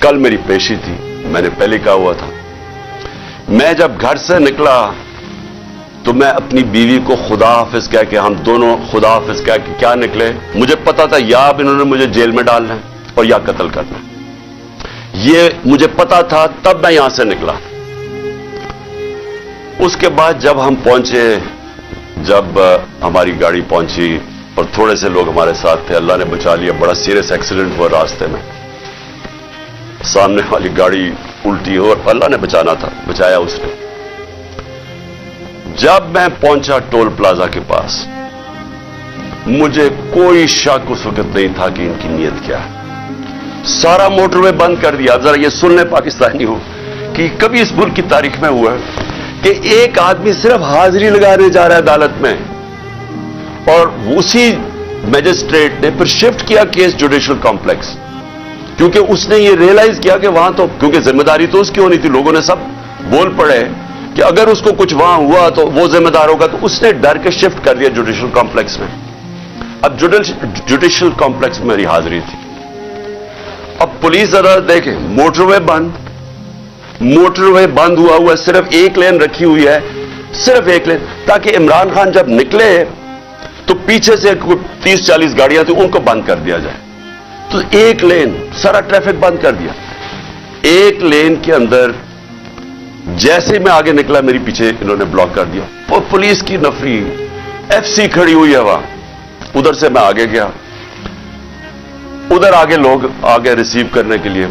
कल मेरी पेशी थी, मैंने पहले कहा हुआ था। मैं जब घर से निकला तो मैं अपनी बीवी को खुदा हाफिज कह के, हम दोनों खुदा हाफिज कह के क्या निकले। मुझे पता था या अब इन्होंने मुझे जेल में डालना है और या कत्ल करना है, ये मुझे पता था, तब मैं यहां से निकला। उसके बाद जब हम पहुंचे, जब हमारी गाड़ी पहुंची और थोड़े से लोग हमारे साथ थे, अल्लाह ने बचा लिया। बड़ा सीरियस एक्सीडेंट हुआ रास्ते में, सामने वाली गाड़ी उल्टी हो और अल्लाह ने बचाना था, बचाया उसने। जब मैं पहुंचा टोल प्लाजा के पास, मुझे कोई शक उस वक्त नहीं था कि इनकी नीयत क्या है। सारा मोटरवे बंद कर दिया। जरा ये सुन ले पाकिस्तानी हो कि कभी इस मुल्क की तारीख में हुआ कि एक आदमी सिर्फ हाजिरी लगाने जा रहा है अदालत में, और उसी मैजिस्ट्रेट ने फिर शिफ्ट किया केस जुडिशियल कॉम्प्लेक्स, क्योंकि उसने ये रियलाइज किया कि वहां तो, क्योंकि जिम्मेदारी तो उसकी होनी थी, लोगों ने सब बोल पड़े कि अगर उसको कुछ वहां हुआ तो वो जिम्मेदार होगा, तो उसने डर के शिफ्ट कर दिया जुडिशियल कॉम्प्लेक्स में। अब जुडिशियल कॉम्प्लेक्स में मेरी हाजिरी थी। अब पुलिस अदालत देखे, मोटरवे बंद हुआ, सिर्फ एक लेन रखी हुई है, सिर्फ एक लेन, ताकि इमरान खान जब निकले तो पीछे से 30-40 गाड़ियां थी, उनको बंद कर दिया जाए। तो एक लेन, सारा ट्रैफिक बंद कर दिया। एक लेन के अंदर जैसे मैं आगे निकला, मेरी पीछे इन्होंने ब्लॉक कर दिया। और पुलिस की नफरी, एफसी खड़ी हुई है वहां। उधर से मैं आगे गया, उधर आगे लोग आगे रिसीव करने के लिए,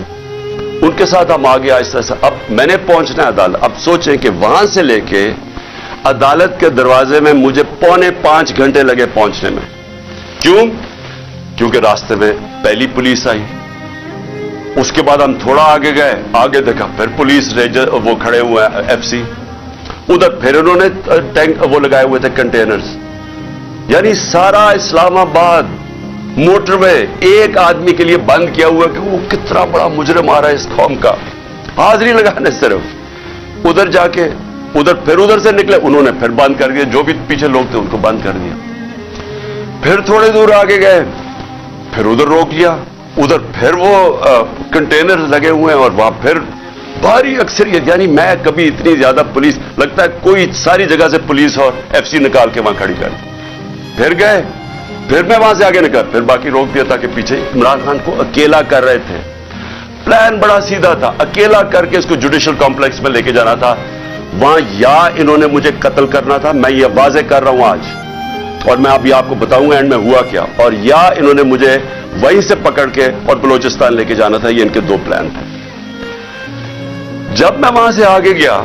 उनके साथ हम आगे आहिस्ता आहिस्ता। अब मैंने पहुंचना है अदालत। अब सोचें कि वहां से लेके अदालत के दरवाजे में मुझे 4.25 घंटे लगे पहुंचने में। क्यों? क्योंकि रास्ते में पहली पुलिस आई, उसके बाद हम थोड़ा आगे गए, आगे देखा फिर पुलिस रेंजर वो खड़े हुए हैं, एफसी, उधर फिर उन्होंने टैंक वो लगाए हुए थे, कंटेनर्स। यानी सारा इस्लामाबाद मोटरवे एक आदमी के लिए बंद किया हुआ कि वो कितना बड़ा मुजरिम आ रहा है इस कौम का, हाजिरी लगाने सिर्फ। उधर जाके फिर उधर से निकले, उन्होंने फिर बंद कर दिया, जो भी पीछे लोग थे उनको बंद कर दिया। फिर थोड़े दूर आगे गए, फिर उधर रोक लिया, उधर फिर वो कंटेनर लगे हुए हैं और वहां फिर भारी अक्सरियत। यानी मैं कभी इतनी ज्यादा पुलिस, लगता है कोई सारी जगह से पुलिस और एफसी निकाल के वहां खड़ी कर। फिर गए, फिर मैं वहां से आगे निकला, फिर बाकी रोक दिया, ताकि पीछे इमरान खान को अकेला कर रहे थे। प्लान बड़ा सीधा था, अकेला करके इसको जुडिशियल कॉम्प्लेक्स में लेके जाना था। वहां या इन्होंने मुझे कत्ल करना था, मैं ये वाजे कर रहा हूं आज, और मैं अभी आपको बताऊंगा एंड में हुआ क्या, और या इन्होंने मुझे वहीं से पकड़ के और बलूचिस्तान लेके जाना था। ये इनके दो प्लान थे। जब मैं वहां से आगे गया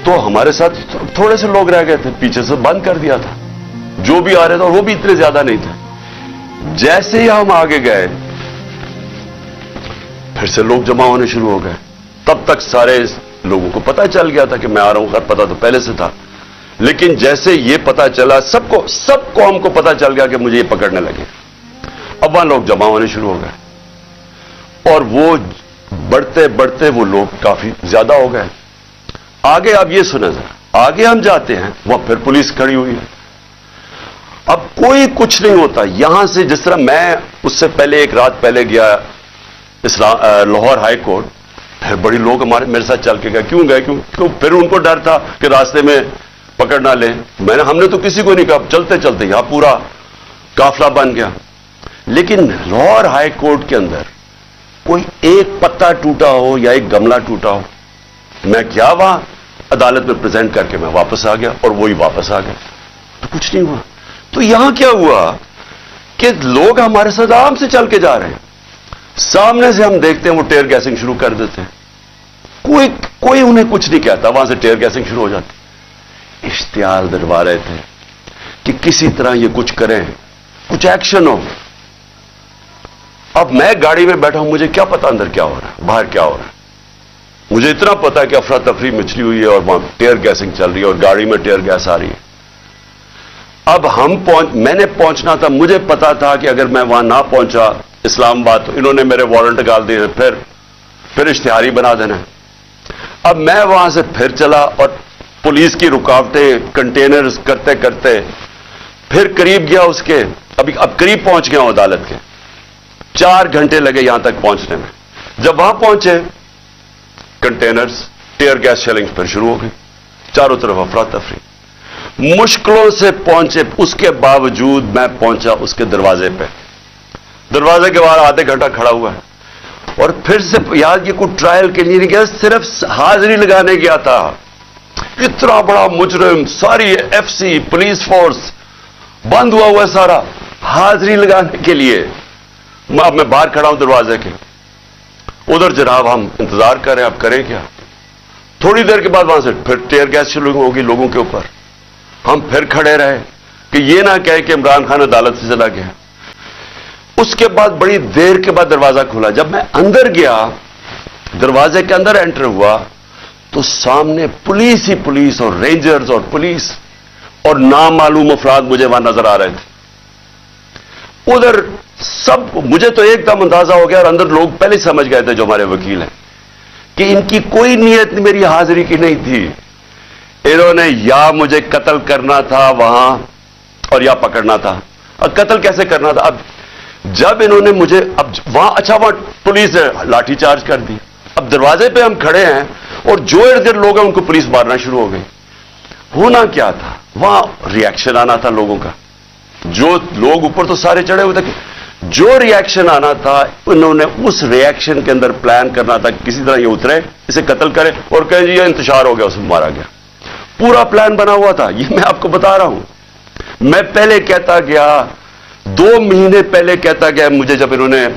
तो हमारे साथ थोड़े से लोग रह गए थे, पीछे से बंद कर दिया था जो भी आ रहे थे, और वो भी इतने ज्यादा नहीं थे। जैसे ही हम आगे गए, फिर से लोग जमा होने शुरू हो गए। तब तक सारे लोगों को पता चल गया था कि मैं आ रहा हूं, पता तो पहले से था, लेकिन जैसे ये पता चला, सबको हमको पता चल गया कि मुझे ये पकड़ने लगे। अब वहां लोग जमा होने शुरू हो गए, और वो बढ़ते बढ़ते वो लोग काफी ज्यादा हो गए। आगे अब ये सुना जरा, आगे हम जाते हैं, वहां फिर पुलिस खड़ी हुई है। अब कोई कुछ नहीं होता यहां से। जिस तरह मैं उससे पहले एक रात पहले गया लाहौर हाई कोर्ट, फिर बड़ी लोग मेरे साथ चल के गए। क्यों गए? क्यों? फिर उनको डर था कि रास्ते में पकड़ ना ले। हमने तो किसी को नहीं कहा, चलते चलते यहां पूरा काफिला बन गया। लेकिन लाहौर हाई कोर्ट के अंदर कोई एक पत्ता टूटा हो या एक गमला टूटा हो, मैं क्या वहां अदालत में प्रेजेंट करके मैं वापस आ गया, और वही वापस आ गया, तो कुछ नहीं हुआ। तो यहां क्या हुआ कि लोग हमारे साथ आराम से चल के जा रहे हैं, सामने से हम देखते हैं वो टेयर गैसिंग शुरू कर देते हैं। कोई उन्हें कुछ नहीं कहता, वहां से टेयर गैसिंग शुरू हो जाती। इश्तिहार दिलवा रहे थे कि किसी तरह ये कुछ करें, कुछ एक्शन हो। अब मैं गाड़ी में बैठा हूं, मुझे क्या पता अंदर क्या हो रहा है, बाहर क्या हो रहा है। मुझे इतना पता है कि अफरा तफरी मचली हुई है और वहां टेयर गैसिंग चल रही है और गाड़ी में टेयर गैस आ रही है। अब मैंने पहुंचना था, मुझे पता था कि अगर मैं वहां ना पहुंचा इस्लामाबाद तो इन्होंने मेरे वारंट निकाल दिए, फिर इश्तिहारी बना देना है। अब मैं वहां से फिर चला, और पुलिस की रुकावटें, कंटेनर्स करते करते फिर करीब गया उसके, अब करीब पहुंच गया हूं अदालत के। 4 घंटे लगे यहां तक पहुंचने में। जब वहां पहुंचे, कंटेनर्स, टीयर गैस शेलिंग फिर शुरू हो गई, चारों तरफ अफरा तफरी। मुश्किलों से पहुंचे, उसके बावजूद मैं पहुंचा उसके दरवाजे पे। दरवाजे के बाहर आधे घंटा खड़ा हुआ है, और फिर से यार ये कोई ट्रायल के लिए नहीं गया, सिर्फ हाजिरी लगाने गया था। इतना बड़ा मुजरिम, सारी एफसी पुलिस फोर्स बंद हुआ है सारा, हाजिरी लगाने के लिए। अब मैं बाहर खड़ा हूं दरवाजे के, उधर जनाब हम इंतजार कर रहे हैं, अब करें क्या। थोड़ी देर के बाद वहां से फिर टीयर गैस शुरू होगी लोगों के ऊपर। हम फिर खड़े रहे कि ये ना कहे कि इमरान खान अदालत से चला गया। उसके बाद बड़ी देर के बाद दरवाजा खुला। जब मैं अंदर गया, दरवाजे के अंदर एंटर हुआ, तो सामने पुलिस ही पुलिस और रेंजर्स और पुलिस और नामालूम अफराद मुझे वहां नजर आ रहे थे। उधर सब, मुझे तो एकदम अंदाजा हो गया, और अंदर लोग पहले समझ गए थे जो हमारे वकील हैं कि इनकी कोई नीयत मेरी हाजिरी की नहीं थी। इन्होंने या मुझे कत्ल करना था वहां, और या पकड़ना था। और कत्ल कैसे करना था? अब जब इन्होंने मुझे, अब वहां, अच्छा वहां पुलिस ने लाठी चार्ज कर दी। अब दरवाजे पे हम खड़े हैं, और जो इर्द गिर्द लोग हैं उनको पुलिस मारना शुरू हो गई। होना क्या था? वहां रिएक्शन आना था लोगों का। जो लोग ऊपर तो सारे चढ़े हुए थे, जो रिएक्शन आना था, उन्होंने उस रिएक्शन के अंदर प्लान करना था, किसी तरह ये उतरे, इसे कत्ल करे और कहे जी ये इंतशार हो गया, उसमें मारा गया। पूरा प्लान बना हुआ था, ये मैं आपको बता रहा हूं। मैं पहले कहता गया, 2 महीने पहले कहता गया मुझे, जब इन्होंने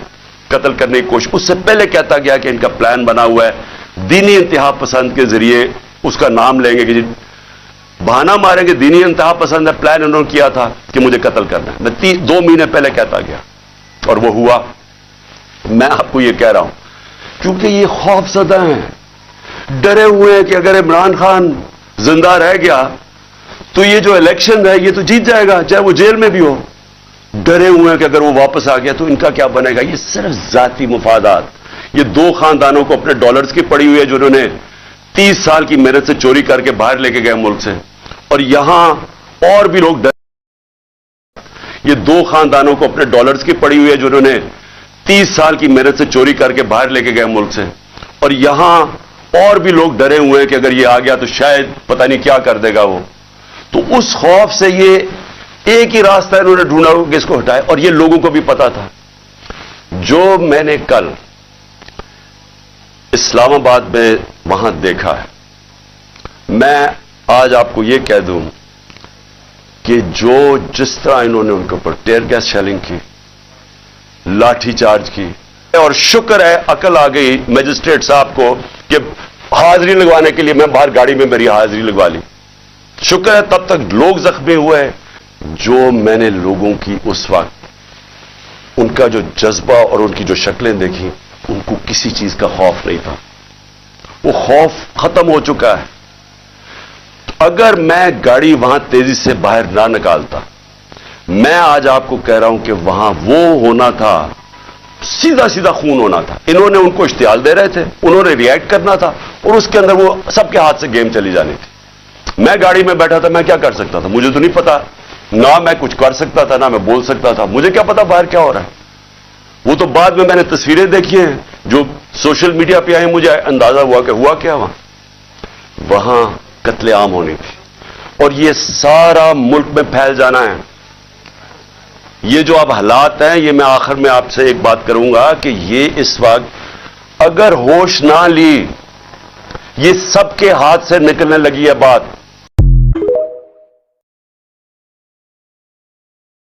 कत्ल करने की कोशिश, उससे पहले कहता गया कि इनका प्लान बना हुआ है, दीनी इंतहा पसंद के जरिए उसका नाम लेंगे कि जी बहाना मारेंगे, दीनी इंतहा पसंद है, प्लान इन्होंने किया था कि मुझे कत्ल करना है। मैं 2 महीने पहले कहता गया, और वो हुआ। मैं आपको ये कह रहा हूं क्योंकि ये खौफजदा हैं, डरे हुए हैं कि अगर इमरान खान जिंदा रह गया तो ये जो इलेक्शन है ये तो जीत जाएगा, चाहे वो जेल में भी हो। डरे हुए हैं कि अगर वो वापस आ गया तो इनका क्या बनेगा। ये सिर्फ जाती मुफादात, ये 2 खानदानों को अपने डॉलर्स की पड़ी हुई है, जो उन्होंने 30 साल की मेहनत से चोरी करके बाहर लेके गए मुल्क से। और यहां और भी लोग, ये 2 खानदानों को अपने डॉलर्स की पड़ी हुई है, जो उन्होंने 30 साल की मेहनत से चोरी करके बाहर लेके गए मुल्क से। और यहां और भी लोग डरे हुए हैं कि अगर ये आ गया तो शायद पता नहीं क्या कर देगा वो। तो उस खौफ से ये एक ही रास्ता इन्होंने ढूंढा कि इसको हटाए, और ये लोगों को भी पता था। जो मैंने कल इस्लामाबाद में वहां देखा है, मैं आज आपको यह कह दूं कि जो जिस तरह इन्होंने उनके ऊपर टीयर गैस शेलिंग की, लाठी चार्ज की, और शुक्र है अकल आ गई मजिस्ट्रेट साहब को कि हाजिरी लगवाने के लिए मैं बाहर गाड़ी में मेरी हाजिरी लगवा ली। शुक्र है तब तक लोग जख्मी हुए। जो मैंने लोगों की उस वक्त उनका जो जज्बा और उनकी जो शक्लें देखी, उनको किसी चीज का खौफ नहीं था। वो खौफ खत्म हो चुका है। अगर मैं गाड़ी वहां तेजी से बाहर ना निकालता, मैं आज आपको कह रहा हूं कि वहां वो होना था, सीधा सीधा खून होना था। इन्होंने उनको इश्तियाल दे रहे थे, उन्होंने रिएक्ट करना था, और उसके अंदर वो सबके हाथ से गेम चली जानी थी। मैं गाड़ी में बैठा था, मैं क्या कर सकता था? मुझे तो नहीं पता, ना मैं कुछ कर सकता था, ना मैं बोल सकता था। मुझे क्या पता बाहर क्या हो रहा है। वो तो बाद में मैंने तस्वीरें देखी हैं जो सोशल मीडिया पे आई, मुझे अंदाजा हुआ कि हुआ क्या वहां कत्लेआम होनी थी, और ये सारा मुल्क में फैल जाना है। ये जो अब हालात हैं, ये मैं आखिर में आपसे एक बात करूंगा कि ये इस वक्त अगर होश ना ली, ये सबके हाथ से निकलने लगी है बात।